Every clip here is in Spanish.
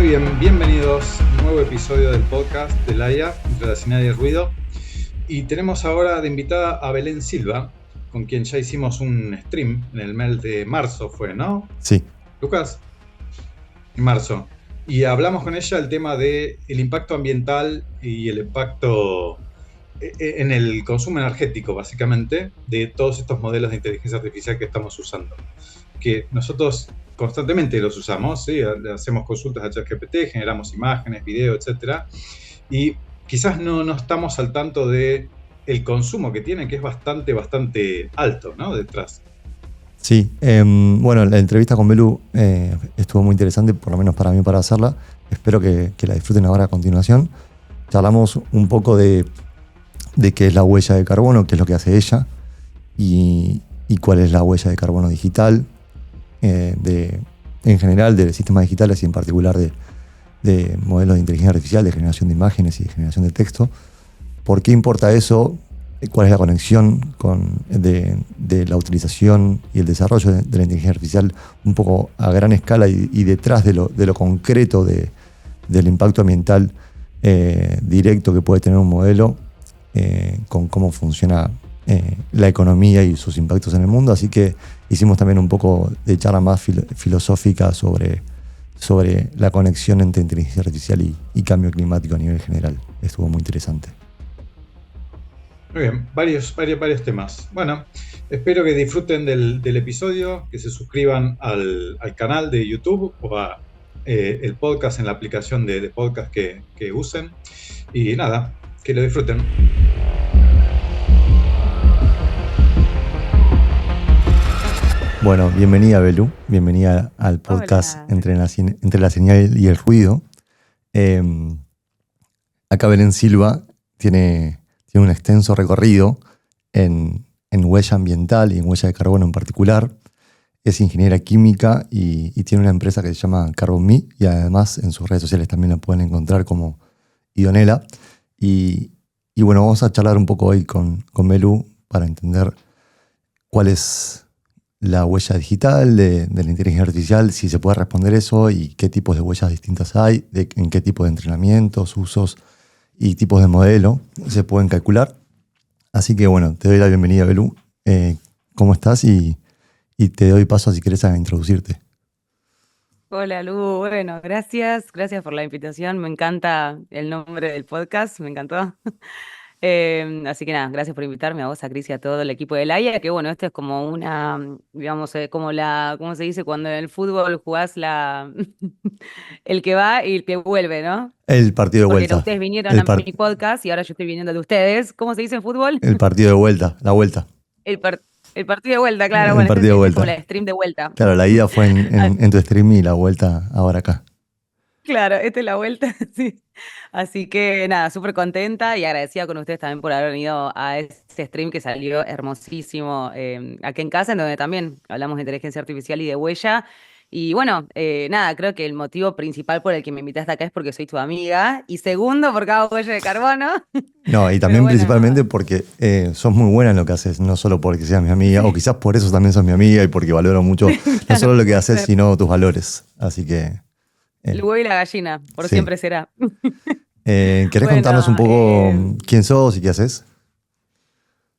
bien, bienvenidos a un nuevo episodio del podcast de Laia, entre la señal y el ruido. Y tenemos ahora de invitada a Belén Silva, con quien ya hicimos un stream en el mes de marzo, fue, ¿no? Sí, Lucas, en marzo. Y hablamos con ella el tema del impacto ambiental y el impacto en el consumo energético, básicamente, de todos estos modelos de inteligencia artificial que estamos usando. Que nosotros constantemente los usamos, ¿sí? Hacemos consultas a ChatGPT, generamos imágenes, videos, etcétera, y quizás no estamos al tanto de el consumo que tienen, que es bastante alto, ¿no? Detrás. sí. Bueno, la entrevista con Belu estuvo muy interesante, por lo menos para mí, para hacerla. Espero que la disfruten ahora a continuación. Charlamos un poco de qué es la huella de carbono, qué es lo que hace ella y cuál es la huella de carbono digital, en general de sistemas digitales y en particular de modelos de inteligencia artificial, de generación de imágenes y de generación de texto. ¿Por qué importa eso? ¿Cuál es la conexión de la utilización y el desarrollo de la inteligencia artificial un poco a gran escala y detrás de lo concreto del impacto ambiental directo que puede tener un modelo con cómo funciona la economía y sus impactos en el mundo? Así que hicimos también un poco de charla más filosófica sobre la conexión entre inteligencia artificial y cambio climático a nivel general. Estuvo muy interesante. Muy bien, varios temas. Bueno, espero que disfruten del episodio, que se suscriban al canal de YouTube o a el podcast en la aplicación de podcast que usen. Y nada, que lo disfruten. Bueno, bienvenida Belu, bienvenida al podcast Hola. entre la señal y el ruido. Eh, Acá Belén Silva tiene un extenso recorrido en huella ambiental y en huella de carbono en particular. Es ingeniera química y tiene una empresa que se llama CarbonMe y además en sus redes sociales también la pueden encontrar como Idonela. Y bueno, vamos a charlar un poco hoy con Belu para entender cuál es la huella digital de la inteligencia artificial, si se puede responder eso y qué tipos de huellas distintas hay, en qué tipo de entrenamientos, usos y tipos de modelo se pueden calcular. Así que bueno, te doy la bienvenida, Belu. ¿Cómo estás? Y te doy paso si querés a introducirte. Hola Lu, bueno, gracias por la invitación, me encanta el nombre del podcast, me encantó. Así que nada, gracias por invitarme a vos, a Cris y a todo el equipo de Laia, que bueno, esto es como una, digamos, como ¿cómo se dice? Cuando en el fútbol jugás el que va y el que vuelve, ¿no? El partido de Porque vuelta. ustedes vinieron El, a par- mi podcast y ahora yo estoy viniendo de ustedes. ¿Cómo se dice en fútbol? el partido de vuelta, la vuelta. El, par- el partido de vuelta, claro, El bueno, partido de este es como vuelta. la stream de vuelta. Claro, la ida fue en tu stream y la vuelta ahora acá. Claro, esta es la vuelta, sí. Así que nada, súper contenta y agradecida con ustedes también por haber venido a este stream que salió hermosísimo aquí en casa, en donde también hablamos de inteligencia artificial y de huella. Y bueno, nada, creo que el motivo principal por el que me invitaste acá es porque soy tu amiga y segundo porque hago huella de carbono. No, y Pero también bueno, principalmente porque sos muy buena en lo que haces, no solo porque seas mi amiga, o sí, quizás por eso también sos mi amiga y porque valoro mucho no claro, solo lo que puede haces, ser. sino tus valores. Así que, El eh, huevo y la gallina, por sí. siempre será. ¿Querés contarnos un Bueno, poco quién sos y qué haces?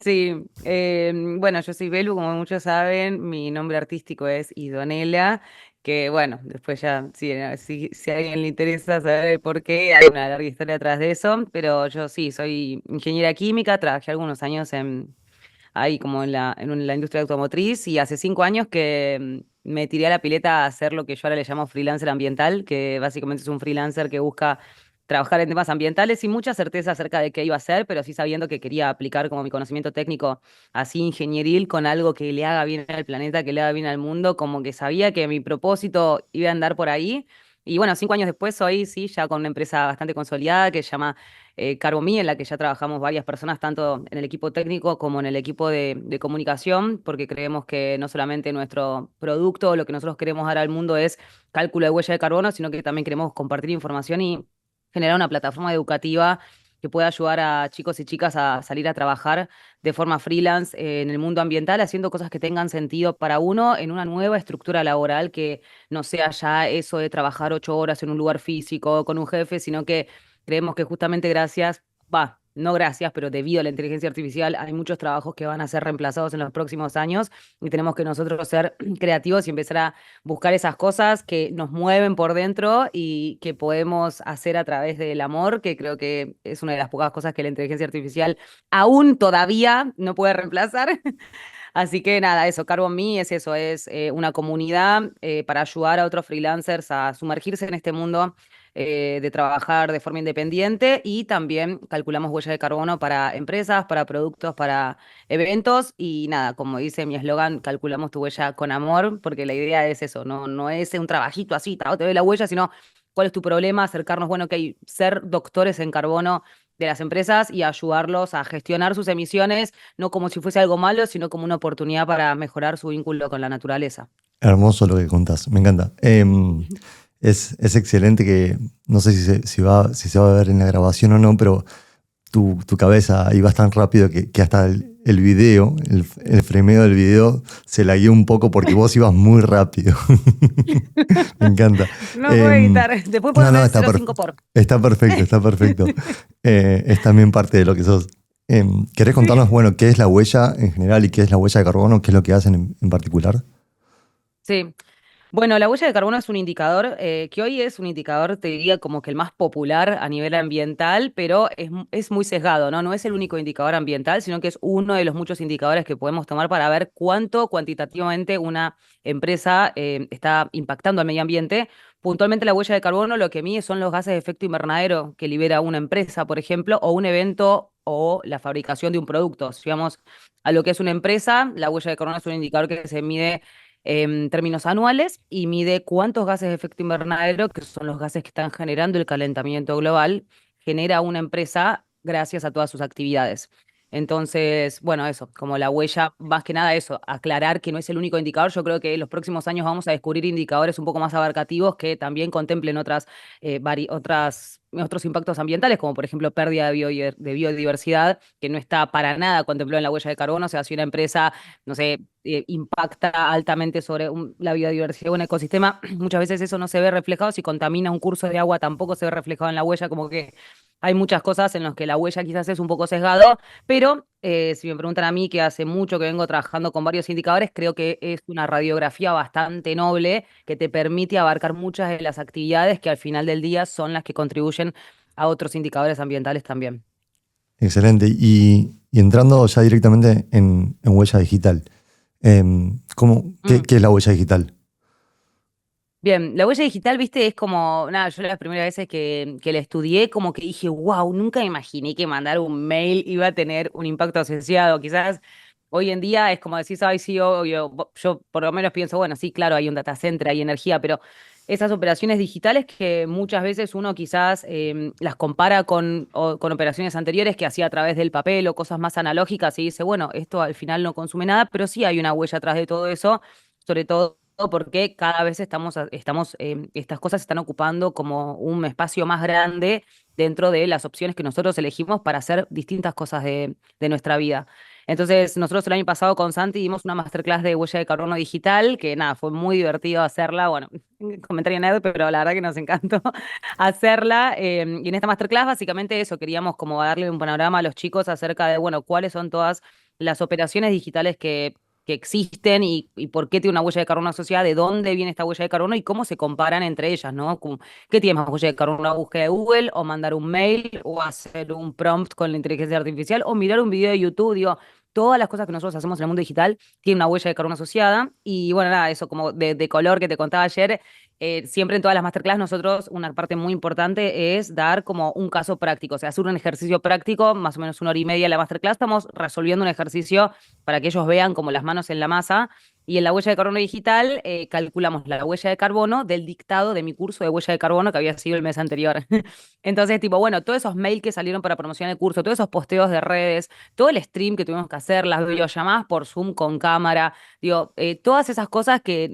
sí, bueno, yo soy Belu, como muchos saben, mi nombre artístico es Idonela, que bueno, después ya, si a alguien le interesa saber el por qué, hay una larga historia atrás de eso, pero yo sí, soy ingeniera química, trabajé algunos años ahí como en la industria automotriz y hace 5 años que me tiré a la pileta a hacer lo que yo ahora le llamo freelancer ambiental, que básicamente es un freelancer que busca trabajar en temas ambientales sin mucha certeza acerca de qué iba a hacer, pero sí sabiendo que quería aplicar como mi conocimiento técnico así ingenieril con algo que le haga bien al planeta, que le haga bien al mundo, como que sabía que mi propósito iba a andar por ahí. Y bueno, 5 años después, hoy sí, ya con una empresa bastante consolidada que se llama CarbonMe, en la que ya trabajamos varias personas, tanto en el equipo técnico como en el equipo de comunicación, porque creemos que no solamente nuestro producto, lo que nosotros queremos dar al mundo es cálculo de huella de carbono, sino que también queremos compartir información y generar una plataforma educativa que pueda ayudar a chicos y chicas a salir a trabajar de forma freelance en el mundo ambiental, haciendo cosas que tengan sentido para uno en una nueva estructura laboral que no sea ya eso de trabajar 8 horas en un lugar físico con un jefe, sino que creemos que justamente gracias, no gracias, pero debido a la inteligencia artificial hay muchos trabajos que van a ser reemplazados en los próximos años y tenemos que nosotros ser creativos y empezar a buscar esas cosas que nos mueven por dentro y que podemos hacer a través del amor, que creo que es una de las pocas cosas que la inteligencia artificial aún todavía no puede reemplazar. Así que nada, eso, Carbon Me es eso, es una comunidad para ayudar a otros freelancers a sumergirse en este mundo de trabajar de forma independiente y también calculamos huella de carbono para empresas, para productos, para eventos y nada, como dice mi eslogan, calculamos tu huella con amor, porque la idea es eso, no es un trabajito así, te doy la huella, sino cuál es tu problema, acercarnos, bueno, que ser doctores en carbono de las empresas y ayudarlos a gestionar sus emisiones, no como si fuese algo malo, sino como una oportunidad para mejorar su vínculo con la naturaleza. Hermoso lo que contás, me encanta. Es excelente que, no sé si se va a ver en la grabación o no, pero tu cabeza iba tan rápido que hasta el video, el frameo del video se lagueó un poco porque vos ibas muy rápido. Me encanta. No puedo editar, después puedo hacer 0,5 por. Está perfecto, está perfecto. Es también parte de lo que sos. ¿Querés contarnos, bueno, qué es la huella en general y qué es la huella de carbono? ¿Qué es lo que hacen en particular? Sí. Bueno, la huella de carbono es un indicador que hoy es un indicador, te diría, como que el más popular a nivel ambiental, pero es muy sesgado, ¿no? No es el único indicador ambiental, sino que es uno de los muchos indicadores que podemos tomar para ver cuánto cuantitativamente una empresa está impactando al medio ambiente. Puntualmente la huella de carbono lo que mide son los gases de efecto invernadero que libera una empresa, por ejemplo, o un evento o la fabricación de un producto. Si vamos a lo que es una empresa, la huella de carbono es un indicador que se mide en términos anuales y mide cuántos gases de efecto invernadero, que son los gases que están generando el calentamiento global, genera una empresa gracias a todas sus actividades. Entonces, bueno, eso, como la huella, más que nada eso, aclarar que no es el único indicador. Yo creo que en los próximos años vamos a descubrir indicadores un poco más abarcativos que también contemplen otros impactos ambientales, como por ejemplo pérdida de biodiversidad, que no está para nada contemplado en la huella de carbono. O sea, si una empresa, no sé, impacta altamente sobre la biodiversidad o un ecosistema, muchas veces eso no se ve reflejado. Si contamina un curso de agua, tampoco se ve reflejado en la huella, como que hay muchas cosas en las que la huella quizás es un poco sesgado, pero si me preguntan a mí, que hace mucho que vengo trabajando con varios indicadores, creo que es una radiografía bastante noble que te permite abarcar muchas de las actividades que al final del día son las que contribuyen a otros indicadores ambientales también. Excelente. Y entrando ya directamente en huella digital, ¿qué es la huella digital? Bien, la huella digital, viste, es como, nada, yo las primeras veces que la estudié, como que dije, wow, nunca imaginé que mandar un mail iba a tener un impacto asociado. Quizás hoy en día es como decís, ay, sí, obvio, yo por lo menos pienso, bueno, sí, claro, hay un data center, hay energía, pero esas operaciones digitales que muchas veces uno quizás las compara con operaciones anteriores que hacía a través del papel o cosas más analógicas y dice, bueno, esto al final no consume nada, pero sí hay una huella atrás de todo eso, sobre todo porque cada vez estas cosas están ocupando como un espacio más grande dentro de las opciones que nosotros elegimos para hacer distintas cosas de nuestra vida. Entonces, nosotros el año pasado con Santi dimos una masterclass de huella de carbono digital, que nada, fue muy divertido hacerla. Bueno, comentario nerd, pero la verdad que nos encantó hacerla. Y en esta masterclass, básicamente eso, queríamos como darle un panorama a los chicos acerca de, bueno, cuáles son todas las operaciones digitales que existen y por qué tiene una huella de carbono asociada, de dónde viene esta huella de carbono y cómo se comparan entre ellas, ¿no? ¿Qué tiene más huella de carbono? ¿Una búsqueda de Google o mandar un mail o hacer un prompt con la inteligencia artificial o mirar un video de YouTube? Digo, todas las cosas que nosotros hacemos en el mundo digital tienen una huella de carbono asociada. Y bueno, nada, eso como de color que te contaba ayer, siempre en todas las masterclass nosotros una parte muy importante es dar como un caso práctico, o sea, hacer un ejercicio práctico, más o menos 1 hora y media en la masterclass, estamos resolviendo un ejercicio para que ellos vean como las manos en la masa. Y en la huella de carbono digital calculamos la huella de carbono del dictado de mi curso de huella de carbono que había sido el mes anterior. Entonces, tipo, bueno, todos esos mails que salieron para promocionar el curso, todos esos posteos de redes, todo el stream que tuvimos que hacer, las videollamadas por Zoom con cámara, digo, todas esas cosas que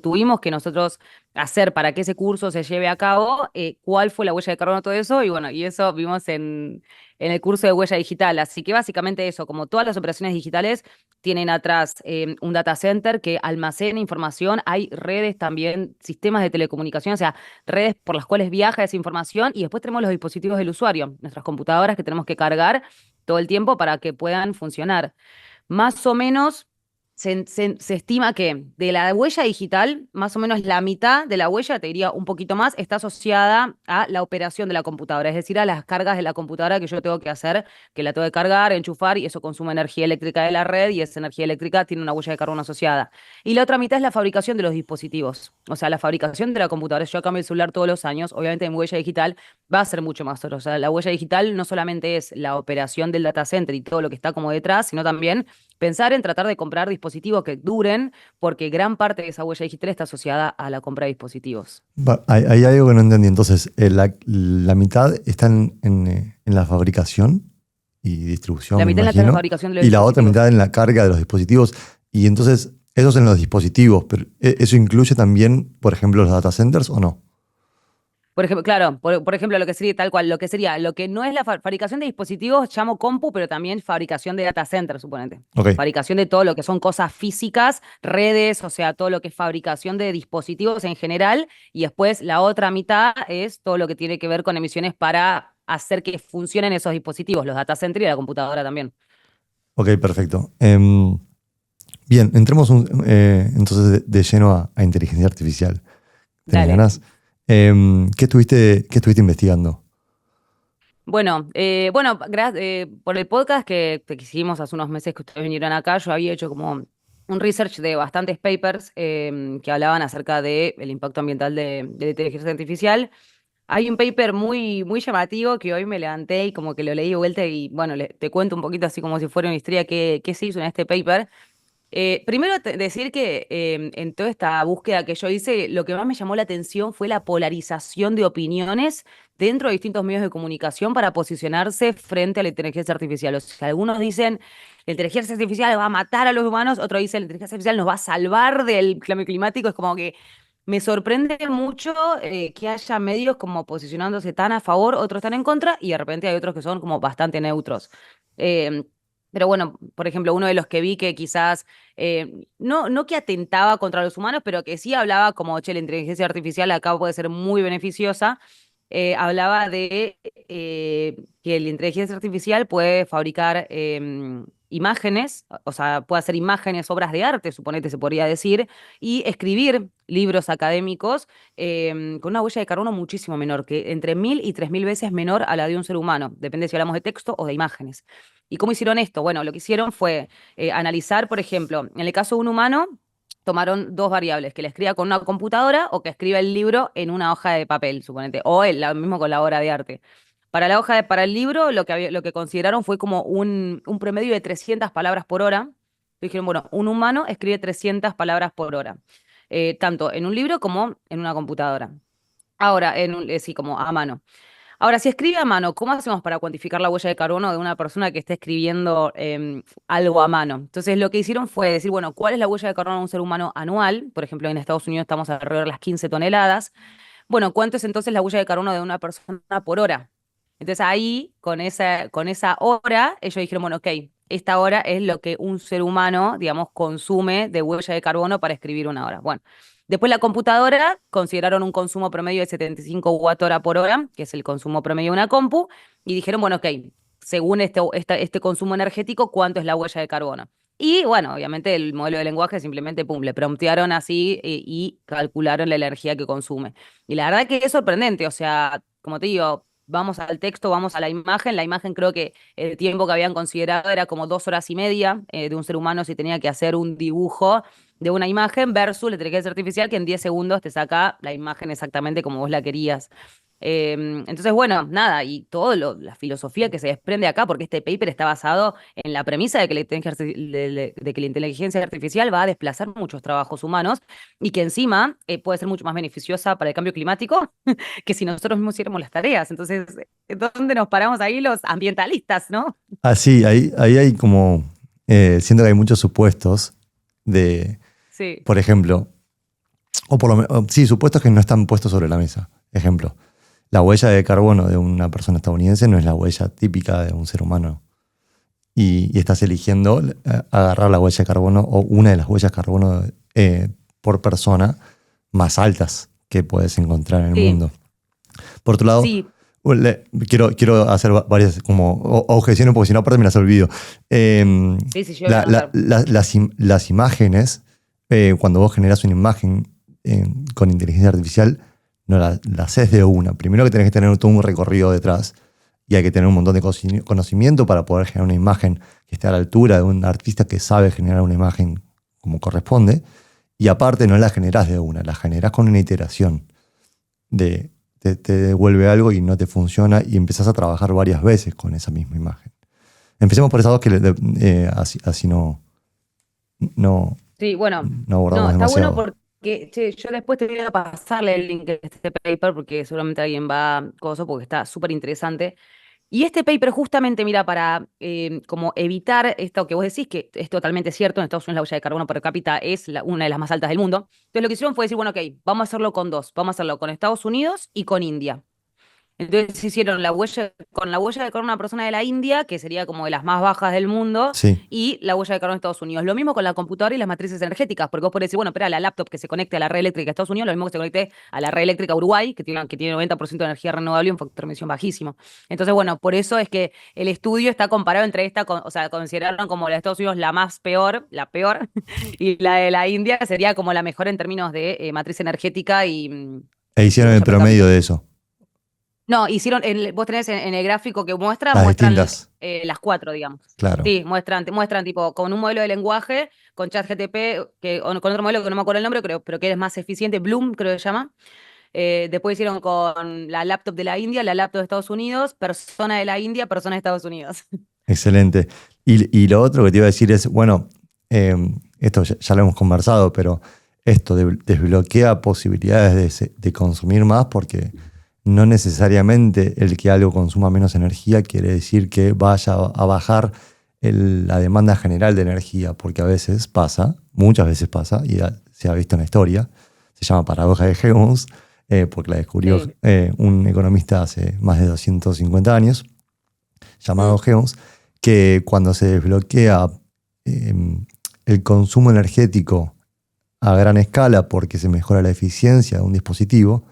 tuvimos que nosotros hacer para que ese curso se lleve a cabo, cuál fue la huella de carbono, todo eso, y bueno, y eso vimos en el curso de huella digital. Así que básicamente eso, como todas las operaciones digitales tienen atrás un data center que almacena información, hay redes también, sistemas de telecomunicación, o sea, redes por las cuales viaja esa información, y después tenemos los dispositivos del usuario, nuestras computadoras que tenemos que cargar todo el tiempo para que puedan funcionar. Más o menos se estima que de la huella digital, más o menos la mitad de la huella, te diría un poquito más, está asociada a la operación de la computadora, es decir, a las cargas de la computadora que yo tengo que hacer, que la tengo que cargar, enchufar, y eso consume energía eléctrica de la red, y esa energía eléctrica tiene una huella de carbono asociada. Y la otra mitad es la fabricación de los dispositivos, o sea, la fabricación de la computadora. Si yo cambio el celular todos los años, obviamente mi huella digital va a ser mucho más. O sea, la huella digital no solamente es la operación del data center y todo lo que está como detrás, sino también pensar en tratar de comprar dispositivos que duren, porque gran parte de esa huella digital está asociada a la compra de dispositivos. Hay algo que no entendí. Entonces, la mitad está en la fabricación y distribución, La me mitad en la imagino, fabricación de los y la otra mitad dispositivos. en la carga de los dispositivos. Y entonces, eso es en los dispositivos, pero ¿eso incluye también, por ejemplo, los data centers o no? Por ejemplo, claro, por ejemplo, lo que sería tal cual, lo que no es la fabricación de dispositivos, llamo compu, pero también fabricación de data center, suponete. Ok, Fabricación de todo lo que son cosas físicas, redes, o sea, todo lo que es fabricación de dispositivos en general, y después la otra mitad es todo lo que tiene que ver con emisiones para hacer que funcionen esos dispositivos, los data center y la computadora también. ok, perfecto. Bien, entremos entonces de lleno a inteligencia artificial. ¿Tenés Dale. ganas? ¿Qué estuviste investigando? Bueno, por el podcast que hicimos hace unos meses que ustedes vinieron acá, yo había hecho como un research de bastantes papers que hablaban acerca del impacto ambiental de la inteligencia artificial. Hay un paper muy, muy llamativo que hoy me levanté y como que lo leí de vuelta y bueno, te cuento un poquito así como si fuera una historia qué se hizo en este paper. Primero decir que en toda esta búsqueda que yo hice, lo que más me llamó la atención fue la polarización de opiniones dentro de distintos medios de comunicación para posicionarse frente a la inteligencia artificial. O sea, algunos dicen, la inteligencia artificial va a matar a los humanos, otros dicen, la inteligencia artificial nos va a salvar del cambio climático. Es como que me sorprende mucho que haya medios como posicionándose tan a favor, otros tan en contra, y de repente hay otros que son como bastante neutros. Eh, pero bueno, por ejemplo, uno de los que vi que quizás no que atentaba contra los humanos, pero que sí hablaba como, che, la inteligencia artificial acá puede ser muy beneficiosa, hablaba de que la inteligencia artificial puede fabricar imágenes, o sea, puede hacer imágenes, obras de arte, suponete, se podría decir, y escribir libros académicos con una huella de carbono muchísimo menor, que entre 1000 y 3000 veces menor a la de un ser humano, depende si hablamos de texto o de imágenes. ¿Y cómo hicieron esto? Bueno, lo que hicieron fue analizar, por ejemplo, en el caso de un humano, tomaron dos variables, que le escriba con una computadora o que escriba el libro en una hoja de papel, suponete, o lo mismo con la obra de arte. Para el libro, lo que consideraron fue como un promedio de 300 palabras por hora. Dijeron, bueno, un humano escribe 300 palabras por hora, tanto en un libro como en una computadora. Ahora, sí, como a mano. Ahora, si escribe a mano, ¿cómo hacemos para cuantificar la huella de carbono de una persona que esté escribiendo algo a mano? Entonces, lo que hicieron fue decir, bueno, ¿cuál es la huella de carbono de un ser humano anual? Por ejemplo, en Estados Unidos estamos alrededor de las 15 toneladas. Bueno, ¿cuánto es entonces la huella de carbono de una persona por hora? Entonces, ahí, con esa hora, ellos dijeron, bueno, ok, esta hora es lo que un ser humano, digamos, consume de huella de carbono para escribir una hora. Bueno. Después la computadora consideraron un consumo promedio de 75 watt-hora por hora, que es el consumo promedio de una compu, y dijeron, bueno, ok, según este consumo energético, ¿cuánto es la huella de carbono? Y bueno, obviamente el modelo de lenguaje simplemente, pum, le promptearon así y calcularon la energía que consume. Y la verdad que es sorprendente, o sea, como te digo, vamos al texto, vamos a la imagen creo que el tiempo que habían considerado era como 2 horas y media de un ser humano si tenía que hacer un dibujo de una imagen versus la inteligencia artificial que en 10 segundos te saca la imagen exactamente como vos la querías. Entonces, bueno, nada, y la filosofía que se desprende acá, porque este paper está basado en la premisa de que de que la inteligencia artificial va a desplazar muchos trabajos humanos y que encima puede ser mucho más beneficiosa para el cambio climático que si nosotros mismos hiciéramos las tareas. Entonces, ¿dónde nos paramos ahí los ambientalistas, no? Ah, sí, ahí hay como, siento que hay muchos supuestos de, Sí, por ejemplo, O por lo menos, sí, supuestos que no están puestos sobre la mesa. Ejemplo, la huella de carbono de una persona estadounidense no es la huella típica de un ser humano. Y estás eligiendo agarrar la huella de carbono o una de las huellas de carbono por persona más altas que puedes encontrar en el Sí, mundo. Por otro lado, sí, quiero hacer varias como objeciones porque si no aparte me las olvido. Eh, sí, sí, yo voy a anotar. las imágenes, cuando vos generas una imagen con inteligencia artificial, no la haces de una. Primero que tenés que tener todo un recorrido detrás y hay que tener un montón de conocimiento para poder generar una imagen que esté a la altura de un artista que sabe generar una imagen como corresponde. Y aparte no la generás de una, la generás con una iteración de te devuelve algo y no te funciona y empezás a trabajar varias veces con esa misma imagen. Empecemos por esas dos que así no, Sí, bueno, no no, abordamos está bueno demasiado. porque che, yo después te voy a pasarle el link de este paper porque seguramente alguien va a coso porque está súper interesante. Y este paper justamente, mira, para como evitar esto que vos decís, que es totalmente cierto, en Estados Unidos la huella de carbono per cápita es una de las más altas del mundo. Entonces lo que hicieron fue decir, bueno, ok, vamos a hacerlo con dos, vamos a hacerlo con Estados Unidos y con India. Entonces hicieron la huella, con la huella de carbono de una persona de la India, que sería como de las más bajas del mundo, Sí, y la huella de carbono de Estados Unidos. Lo mismo con la computadora y las matrices energéticas, porque vos podés decir, bueno, espera, la laptop que se conecte a la red eléctrica de Estados Unidos, lo mismo que se conecte a la red eléctrica de Uruguay, que tiene 90% de energía renovable y un factor de emisión bajísimo. Entonces, bueno, por eso es que el estudio está comparado entre esta, o sea, consideraron como la de Estados Unidos la más peor, la peor, y la de la India sería como la mejor en términos de matriz energética e y hicieron el huella per promedio cápita. de eso, No, hicieron, vos tenés en el gráfico que las muestran distintas, las cuatro, digamos. claro. Sí, muestran tipo con un modelo de lenguaje, con ChatGPT, o con otro modelo que no me acuerdo el nombre, pero que es más eficiente, Bloom creo que se llama. Después hicieron con la laptop de la India, la laptop de Estados Unidos, persona de la India, persona de Estados Unidos. Excelente. Y lo otro que te iba a decir es, bueno, esto ya lo hemos conversado, pero esto desbloquea posibilidades de consumir más porque no necesariamente el que algo consuma menos energía quiere decir que vaya a bajar la demanda general de energía, porque a veces pasa, muchas veces pasa, y se ha visto en la historia, se llama paradoja de Helmholtz, porque la descubrió Sí. un economista hace más de 250 años, llamado Mm. Helmholtz, que cuando se desbloquea eh, el consumo energético a gran escala porque se mejora la eficiencia de un dispositivo,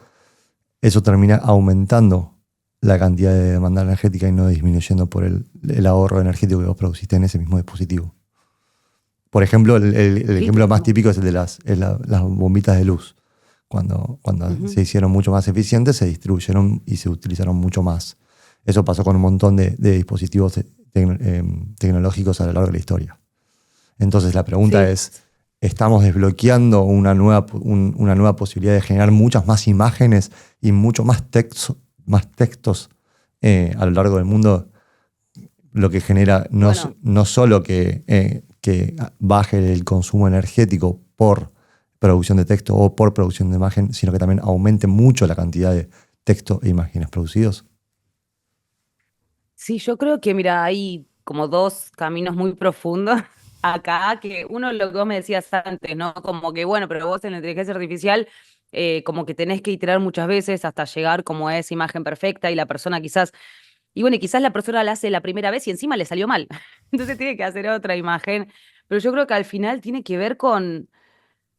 eso termina aumentando la cantidad de demanda energética y no disminuyendo por el ahorro energético que vos produciste en ese mismo dispositivo. Por ejemplo, el ¿Viste? ejemplo más típico es el de las bombitas de luz. Cuando Ujú. se hicieron mucho más eficientes, se distribuyeron y se utilizaron mucho más. Eso pasó con un montón de dispositivos tecnológicos a lo largo de la historia. Entonces la pregunta Sí. es, ¿estamos desbloqueando una nueva posibilidad de generar muchas más imágenes y mucho más textos a lo largo del mundo? Lo que genera Bueno. no solo que baje el consumo energético por producción de texto o por producción de imagen, sino que también aumente mucho la cantidad de texto e imágenes producidos. Sí, yo creo que, mira, hay como dos caminos muy profundos acá, que uno lo que vos me decías antes, ¿no? Como que, bueno, pero vos en la inteligencia artificial, como que tenés que iterar muchas veces hasta llegar como a esa imagen perfecta y la persona quizás, y bueno, y quizás la persona la hace la primera vez y encima le salió mal. Entonces tiene que hacer otra imagen. Pero yo creo que al final tiene que ver con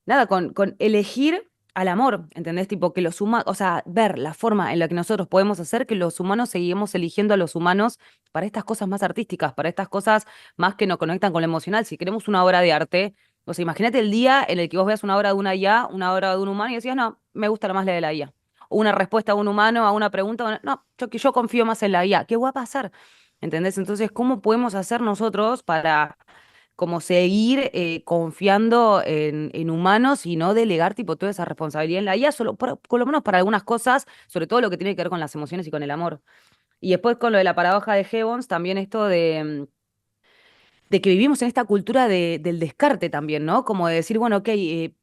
nada, con elegir al amor, ¿entendés? Tipo, que los humanos, o sea, ver la forma en la que nosotros podemos hacer que los humanos seguimos eligiendo a los humanos para estas cosas más artísticas, para estas cosas más que nos conectan con lo emocional. Si queremos una obra de arte, o sea, imagínate el día en el que vos veas una obra de una IA, una obra de un humano y decías, no, me gusta más la de la IA. O una respuesta de un humano a una pregunta, bueno, no, yo confío más en la IA. ¿Qué va a pasar? ¿Entendés? Entonces, ¿cómo podemos hacer nosotros para como seguir confiando en humanos y no delegar tipo toda esa responsabilidad en la IA, solo por lo menos para algunas cosas, sobre todo lo que tiene que ver con las emociones y con el amor. Y después con lo de la paradoja de Gibbons, también esto de que vivimos en esta cultura del descarte también, ¿no? Como de decir, bueno, ok,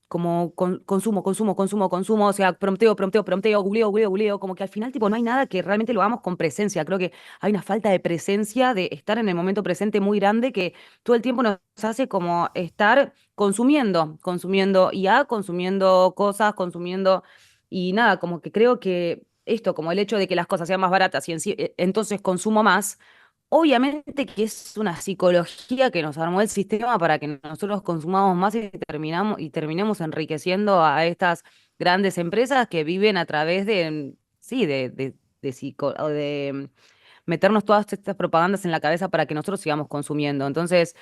como consumo, consumo, consumo, consumo, o sea, prompteo, prompteo, prompteo, googleo, googleo, googleo, como que al final, tipo, no hay nada que realmente lo hagamos con presencia. Creo que hay una falta de presencia, de estar en el momento presente muy grande que todo el tiempo nos hace como estar consumiendo, consumiendo IA, consumiendo cosas, consumiendo, y nada, como que creo que esto, como el hecho de que las cosas sean más baratas y entonces consumo más. Obviamente que es una psicología que nos armó el sistema para que nosotros consumamos más y terminemos enriqueciendo a estas grandes empresas que viven a través de, sí, o de meternos todas estas propagandas en la cabeza para que nosotros sigamos consumiendo. Entonces,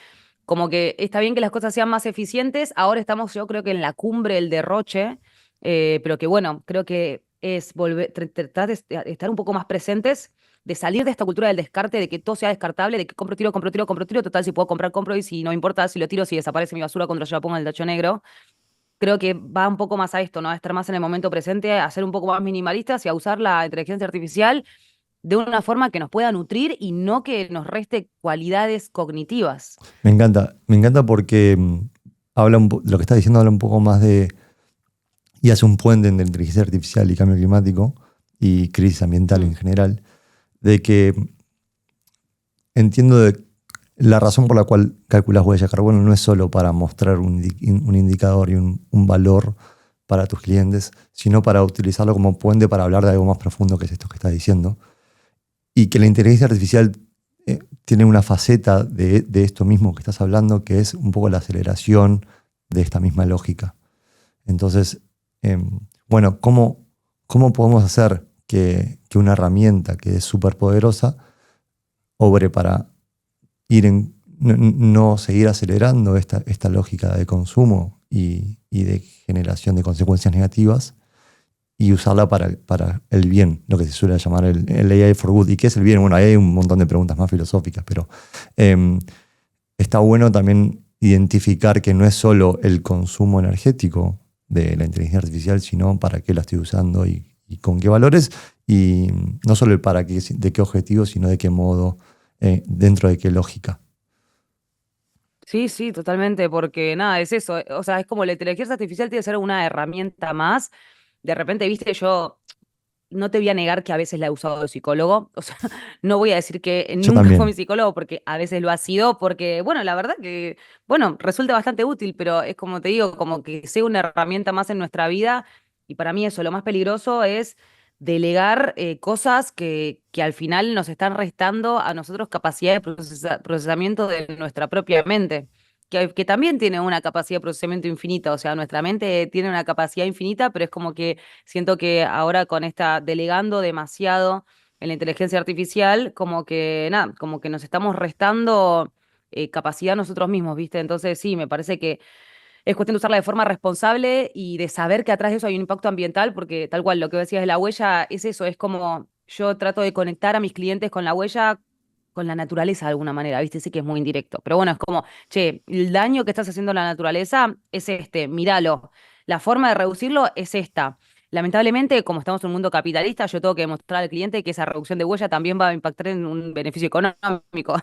como que está bien que las cosas sean más eficientes, ahora estamos yo creo que en la cumbre del derroche, pero que bueno, creo que es volver, tratar de estar un poco más presentes, de salir de esta cultura del descarte, de que todo sea descartable, de que compro, tiro, compro, tiro, compro, tiro, total, si puedo comprar, compro, y si no importa, si lo tiro, si desaparece mi basura cuando yo la pongo en el tacho negro. Creo que va un poco más a esto, ¿no? A estar más en el momento presente, a ser un poco más minimalistas y a usar la inteligencia artificial de una forma que nos pueda nutrir y no que nos reste cualidades cognitivas. Me encanta porque lo que estás diciendo habla un poco más de, y hace un puente entre inteligencia artificial y cambio climático y crisis ambiental en Mm. general, de que entiendo la razón por la cual calculas huella de carbono no es solo para mostrar un indicador y un valor para tus clientes, sino para utilizarlo como puente para hablar de algo más profundo que es esto que estás diciendo. Y que la inteligencia artificial tiene una faceta de esto mismo que estás hablando, que es un poco la aceleración de esta misma lógica. Entonces, bueno, ¿cómo podemos hacer que una herramienta que es súper poderosa obre para no seguir acelerando esta lógica de consumo y de generación de consecuencias negativas y usarla para el bien, lo que se suele llamar el AI for good? ¿Y qué es el bien? Bueno, ahí hay un montón de preguntas más filosóficas, pero está bueno también identificar que no es solo el consumo energético de la inteligencia artificial, sino para qué la estoy usando y con qué valores, y no solo el para qué, de qué objetivo, sino de qué modo, dentro de qué lógica. Sí, sí, totalmente, porque nada, es eso, o sea, es como la inteligencia artificial tiene que ser una herramienta más. De repente, viste, yo no te voy a negar que a veces la he usado de psicólogo, o sea, no voy a decir que Yo nunca fue mi también. psicólogo porque a veces lo ha sido, porque, bueno, la verdad que, bueno, resulta bastante útil, pero es como te digo, como que sea una herramienta más en nuestra vida y para mí eso, lo más peligroso es delegar cosas que al final nos están restando a nosotros capacidad de procesamiento de nuestra propia mente. Que también tiene una capacidad de procesamiento infinita, o sea, nuestra mente tiene una capacidad infinita, pero es como que siento que ahora con esta delegando demasiado en la inteligencia artificial, como que nada, como que nos estamos restando capacidad nosotros mismos, ¿viste? Entonces sí, me parece que es cuestión de usarla de forma responsable y de saber que atrás de eso hay un impacto ambiental, porque tal cual lo que decías de la huella es eso, es como yo trato de conectar a mis clientes con la huella, con la naturaleza de alguna manera, ¿viste? Sí que es muy indirecto, pero bueno, es como, che, el daño que estás haciendo a la naturaleza es este, míralo. La forma de reducirlo es esta. Lamentablemente, como estamos en un mundo capitalista, yo tengo que demostrar al cliente que esa reducción de huella también va a impactar en un beneficio económico.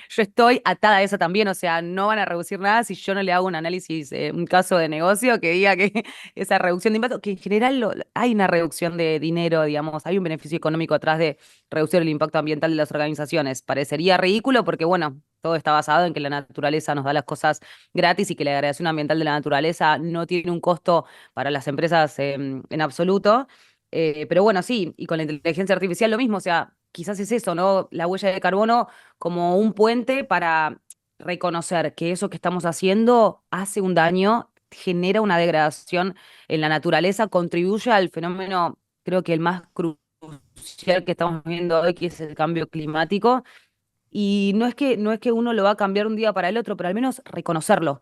Yo estoy atada a eso también, o sea, no van a reducir nada si yo no le hago un análisis, un caso de negocio que diga que esa reducción de impacto, que en general hay una reducción de dinero, digamos, hay un beneficio económico atrás de reducir el impacto ambiental de las organizaciones. Parecería ridículo porque, bueno, todo está basado en que la naturaleza nos da las cosas gratis y que la degradación ambiental de la naturaleza no tiene un costo para las empresas en absoluto. Pero bueno, sí, y con la inteligencia artificial lo mismo, o sea, quizás es eso, ¿no? La huella de carbono como un puente para reconocer que eso que estamos haciendo hace un daño, genera una degradación en la naturaleza, contribuye al fenómeno, creo que el más crucial que estamos viendo hoy, que es el cambio climático. Y no es que uno lo va a cambiar un día para el otro, pero al menos reconocerlo,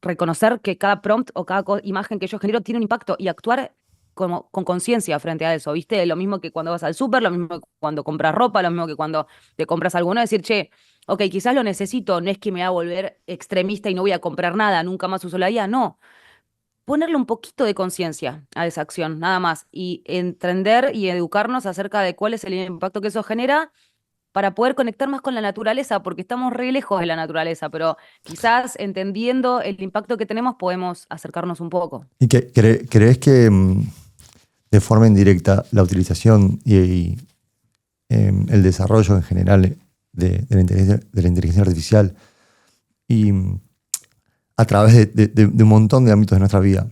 reconocer que cada prompt o cada imagen que yo genero tiene un impacto y actuar como, con conciencia frente a eso, ¿viste? Lo mismo que cuando vas al súper, lo mismo que cuando compras ropa, lo mismo que cuando te compras alguno, decir, che, ok, quizás lo necesito, no es que me va a volver extremista y no voy a comprar nada, nunca más uso la IA, no. Ponerle un poquito de conciencia a esa acción, nada más, y entender y educarnos acerca de cuál es el impacto que eso genera para poder conectar más con la naturaleza, porque estamos re lejos de la naturaleza, pero quizás entendiendo el impacto que tenemos podemos acercarnos un poco. ¿Y crees que de forma indirecta la utilización y el desarrollo en general de la inteligencia artificial y a través de un montón de ámbitos de nuestra vida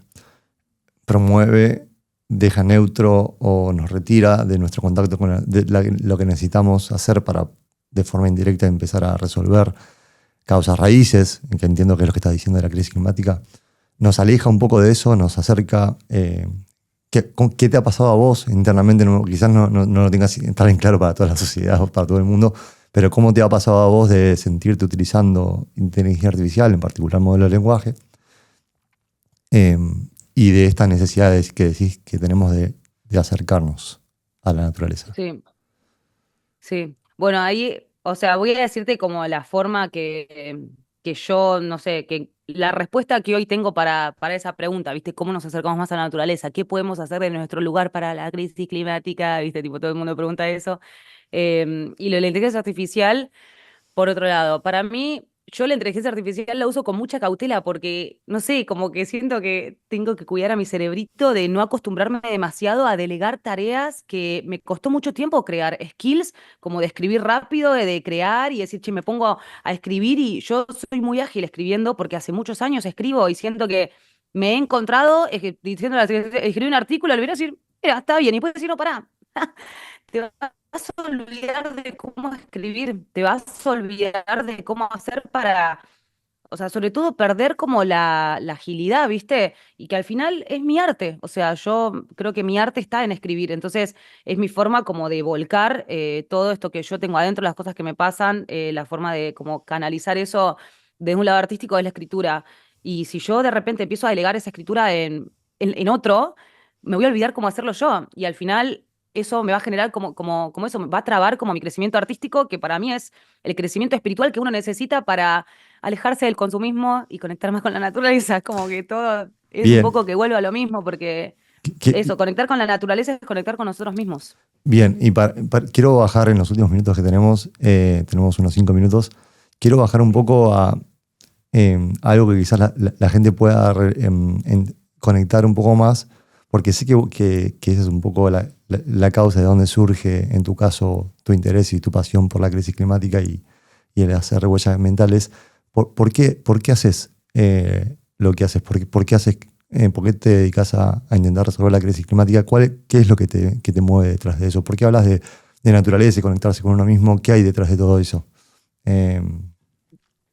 promueve, deja neutro o nos retira de nuestro contacto con lo que necesitamos hacer para de forma indirecta empezar a resolver causas raíces, que entiendo que es lo que estás diciendo de la crisis climática, nos aleja un poco de eso, nos acerca? ¿Qué te ha pasado a vos internamente? Quizás no lo tengas tan en claro para toda la sociedad o para todo el mundo, pero ¿cómo te ha pasado a vos de sentirte utilizando inteligencia artificial, en particular modelo de lenguaje, y de estas necesidades que decís que tenemos de acercarnos a la naturaleza? Sí, sí. Bueno, ahí, o sea, voy a decirte como la forma que yo, no sé, que la respuesta que hoy tengo para esa pregunta, ¿viste? ¿Cómo nos acercamos más a la naturaleza? ¿Qué podemos hacer de nuestro lugar para la crisis climática? ¿Viste? Tipo, todo el mundo pregunta eso. Y lo de la inteligencia artificial. Por otro lado, para mí, yo la inteligencia artificial la uso con mucha cautela porque, no sé, como que siento que tengo que cuidar a mi cerebrito de no acostumbrarme demasiado a delegar tareas que me costó mucho tiempo crear, skills como de escribir rápido, de crear y decir, che, me pongo a escribir y yo soy muy ágil escribiendo porque hace muchos años escribo y siento que me he encontrado diciendo, escribí un artículo, le voy a decir, mira, está bien, y puedes decir, no, pará. Te vas a olvidar de cómo escribir, te vas a olvidar de cómo hacer para, o sea, sobre todo perder como la agilidad, ¿viste? Y que al final es mi arte, o sea, yo creo que mi arte está en escribir, entonces es mi forma como de volcar todo esto que yo tengo adentro, las cosas que me pasan, la forma de como canalizar eso desde un lado artístico es la escritura. Y si yo de repente empiezo a delegar esa escritura en otro, me voy a olvidar cómo hacerlo yo. Y al final eso me va a generar como eso, me va a trabar como mi crecimiento artístico, que para mí es el crecimiento espiritual que uno necesita para alejarse del consumismo y conectar más con la naturaleza. Como que todo es un Bien, poco que vuelve a lo mismo, porque eso, conectar con la naturaleza es conectar con nosotros mismos. bien, y quiero bajar en los últimos minutos que tenemos unos 5 minutos, quiero bajar un poco a algo que quizás la gente pueda conectar un poco más, porque sé que esa es un poco la causa de dónde surge, en tu caso, tu interés y tu pasión por la crisis climática y el hacer huellas mentales. ¿Por qué haces lo que haces? ¿Por qué te dedicas a intentar resolver la crisis climática? ¿Qué es lo que te mueve detrás de eso? ¿Por qué hablas de naturaleza y conectarse con uno mismo? ¿Qué hay detrás de todo eso? Eh,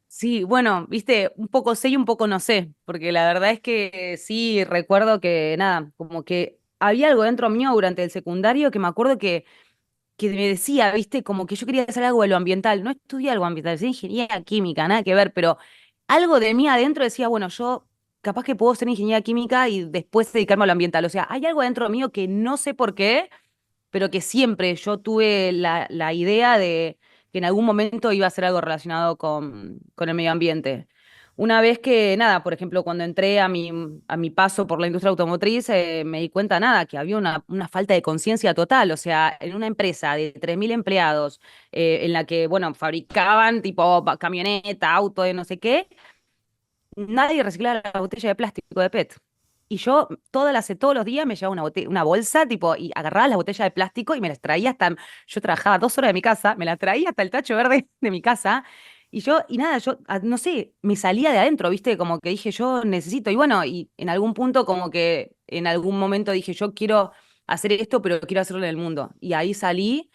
Sí, bueno, viste, un poco sé y un poco no sé, porque la verdad es que sí recuerdo que nada, como que había algo dentro mío durante el secundario que me acuerdo que me decía, viste, como que yo quería hacer algo de lo ambiental. No estudié algo ambiental, estudié ingeniería química, nada que ver, pero algo de mí adentro decía, bueno, yo capaz que puedo ser ingeniería química y después dedicarme a lo ambiental. O sea, hay algo dentro mío que no sé por qué, pero que siempre yo tuve la idea de que en algún momento iba a ser algo relacionado con el medio ambiente. Una vez que, nada, por ejemplo, cuando entré a mi paso por la industria automotriz, me di cuenta, nada, que había una falta de conciencia total. O sea, en una empresa de 3.000 empleados, en la que, bueno, fabricaban tipo camioneta, auto, de no sé qué, nadie reciclaba la botella de plástico de PET. Y yo todos los días me llevaba una bolsa, tipo, y agarraba las botellas de plástico y me las traía hasta, yo trabajaba 2 horas de mi casa, me las traía hasta el tacho verde de mi casa. Y nada, yo, no sé, me salía de adentro, ¿viste? Como que dije, yo necesito. Y bueno, y en algún punto, como que en algún momento dije, yo quiero hacer esto, pero quiero hacerlo en el mundo. Y ahí salí.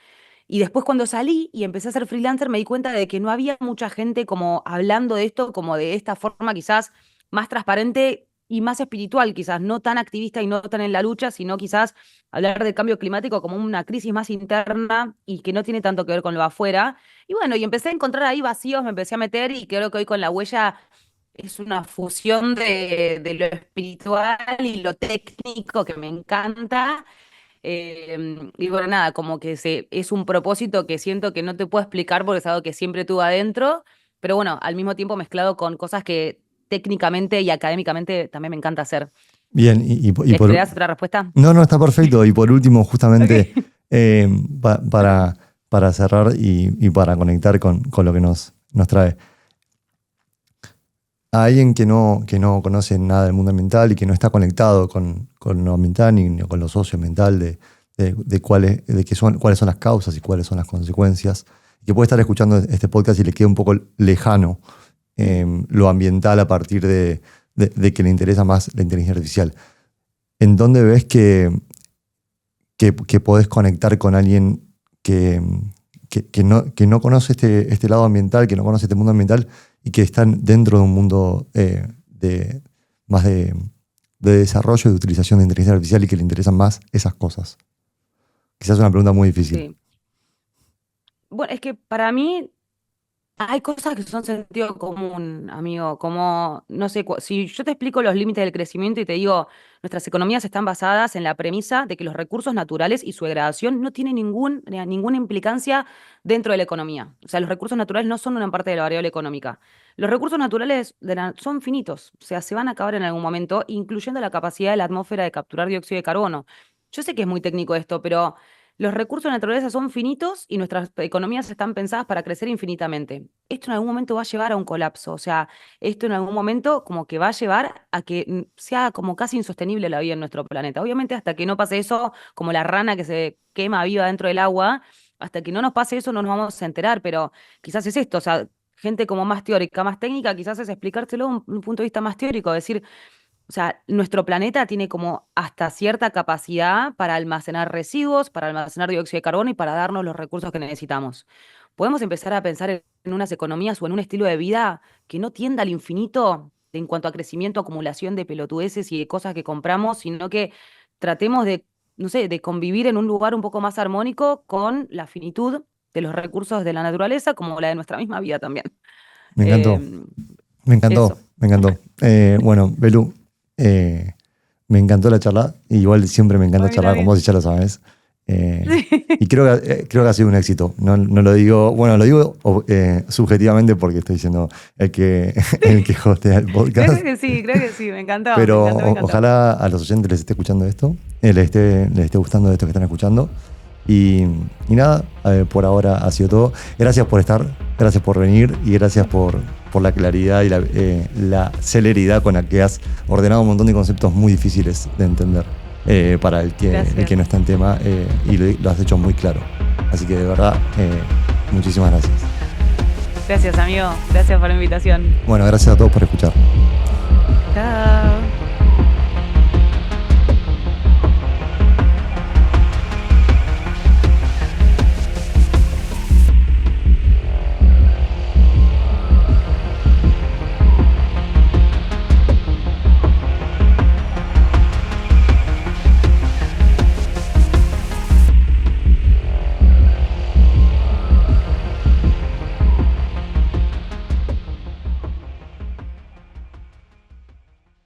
Y después cuando salí y empecé a ser freelancer me di cuenta de que no había mucha gente como hablando de esto como de esta forma quizás más transparente y más espiritual, quizás no tan activista y no tan en la lucha, sino quizás hablar del cambio climático como una crisis más interna y que no tiene tanto que ver con lo afuera. Y bueno, y empecé a encontrar ahí vacíos, me empecé a meter y creo que hoy con la huella es una fusión de lo espiritual y lo técnico que me encanta. Y bueno, nada, como que es un propósito que siento que no te puedo explicar porque es algo que siempre tuve adentro, pero bueno, al mismo tiempo mezclado con cosas que técnicamente y académicamente también me encanta hacer. Bien, ¿Querés otra respuesta? no, está perfecto. Y por último, justamente, Ok. eh, para para cerrar y para conectar con lo que nos trae. A alguien que no conoce nada del mundo ambiental y que no está conectado con lo ambiental ni con lo socioambiental de cuáles son las causas y cuáles son las consecuencias, que puede estar escuchando este podcast y le queda un poco lejano lo ambiental a partir de que le interesa más la inteligencia artificial. ¿En dónde ves que podés conectar con alguien que no conoce este lado ambiental, que no conoce este mundo ambiental y que están dentro de un mundo más de desarrollo y de utilización de inteligencia artificial y que le interesan más esas cosas? Quizás es una pregunta muy difícil. Sí. Bueno, es que para mí hay cosas que son sentido común, amigo, como, no sé, si yo te explico los límites del crecimiento y te digo, nuestras economías están basadas en la premisa de que los recursos naturales y su degradación no tienen ninguna implicancia dentro de la economía. O sea, los recursos naturales no son una parte de la variable económica. Los recursos naturales son finitos, o sea, se van a acabar en algún momento, incluyendo la capacidad de la atmósfera de capturar dióxido de carbono. Yo sé que es muy técnico esto, pero los recursos de la naturaleza son finitos y nuestras economías están pensadas para crecer infinitamente. Esto en algún momento va a llevar a un colapso, o sea, esto en algún momento como que va a llevar a que sea como casi insostenible la vida en nuestro planeta. Obviamente hasta que no pase eso, como la rana que se quema viva dentro del agua, hasta que no nos pase eso no nos vamos a enterar, pero quizás es esto, o sea, gente como más teórica, más técnica, quizás es explicárselo desde un punto de vista más teórico, decir, o sea, nuestro planeta tiene como hasta cierta capacidad para almacenar residuos, para almacenar dióxido de carbono y para darnos los recursos que necesitamos. Podemos empezar a pensar en unas economías o en un estilo de vida que no tienda al infinito en cuanto a crecimiento, acumulación de pelotudeces y de cosas que compramos, sino que tratemos de, no sé, de convivir en un lugar un poco más armónico con la finitud de los recursos de la naturaleza, como la de nuestra misma vida también. Me encantó, me encantó, Eso. me encantó. Bueno, Belu, me encantó la charla. Igual siempre me encanta A mí charlar con también. vos y ya lo sabes. Sí. Y creo que ha sido un éxito. No lo digo, bueno, lo digo subjetivamente porque estoy siendo el que hostea el podcast. Creo que sí, me encantó, Pero me encantó, me encantó. ojalá a los oyentes les esté escuchando esto, les esté gustando esto que están escuchando. Y nada, por ahora ha sido todo. Gracias por estar, gracias por venir y gracias por la claridad y la celeridad con la que has ordenado un montón de conceptos muy difíciles de entender para el que no está en tema y lo has hecho muy claro. Así que de verdad, muchísimas gracias. Gracias, amigo. Gracias por la invitación. Bueno, gracias a todos por escuchar. Chao.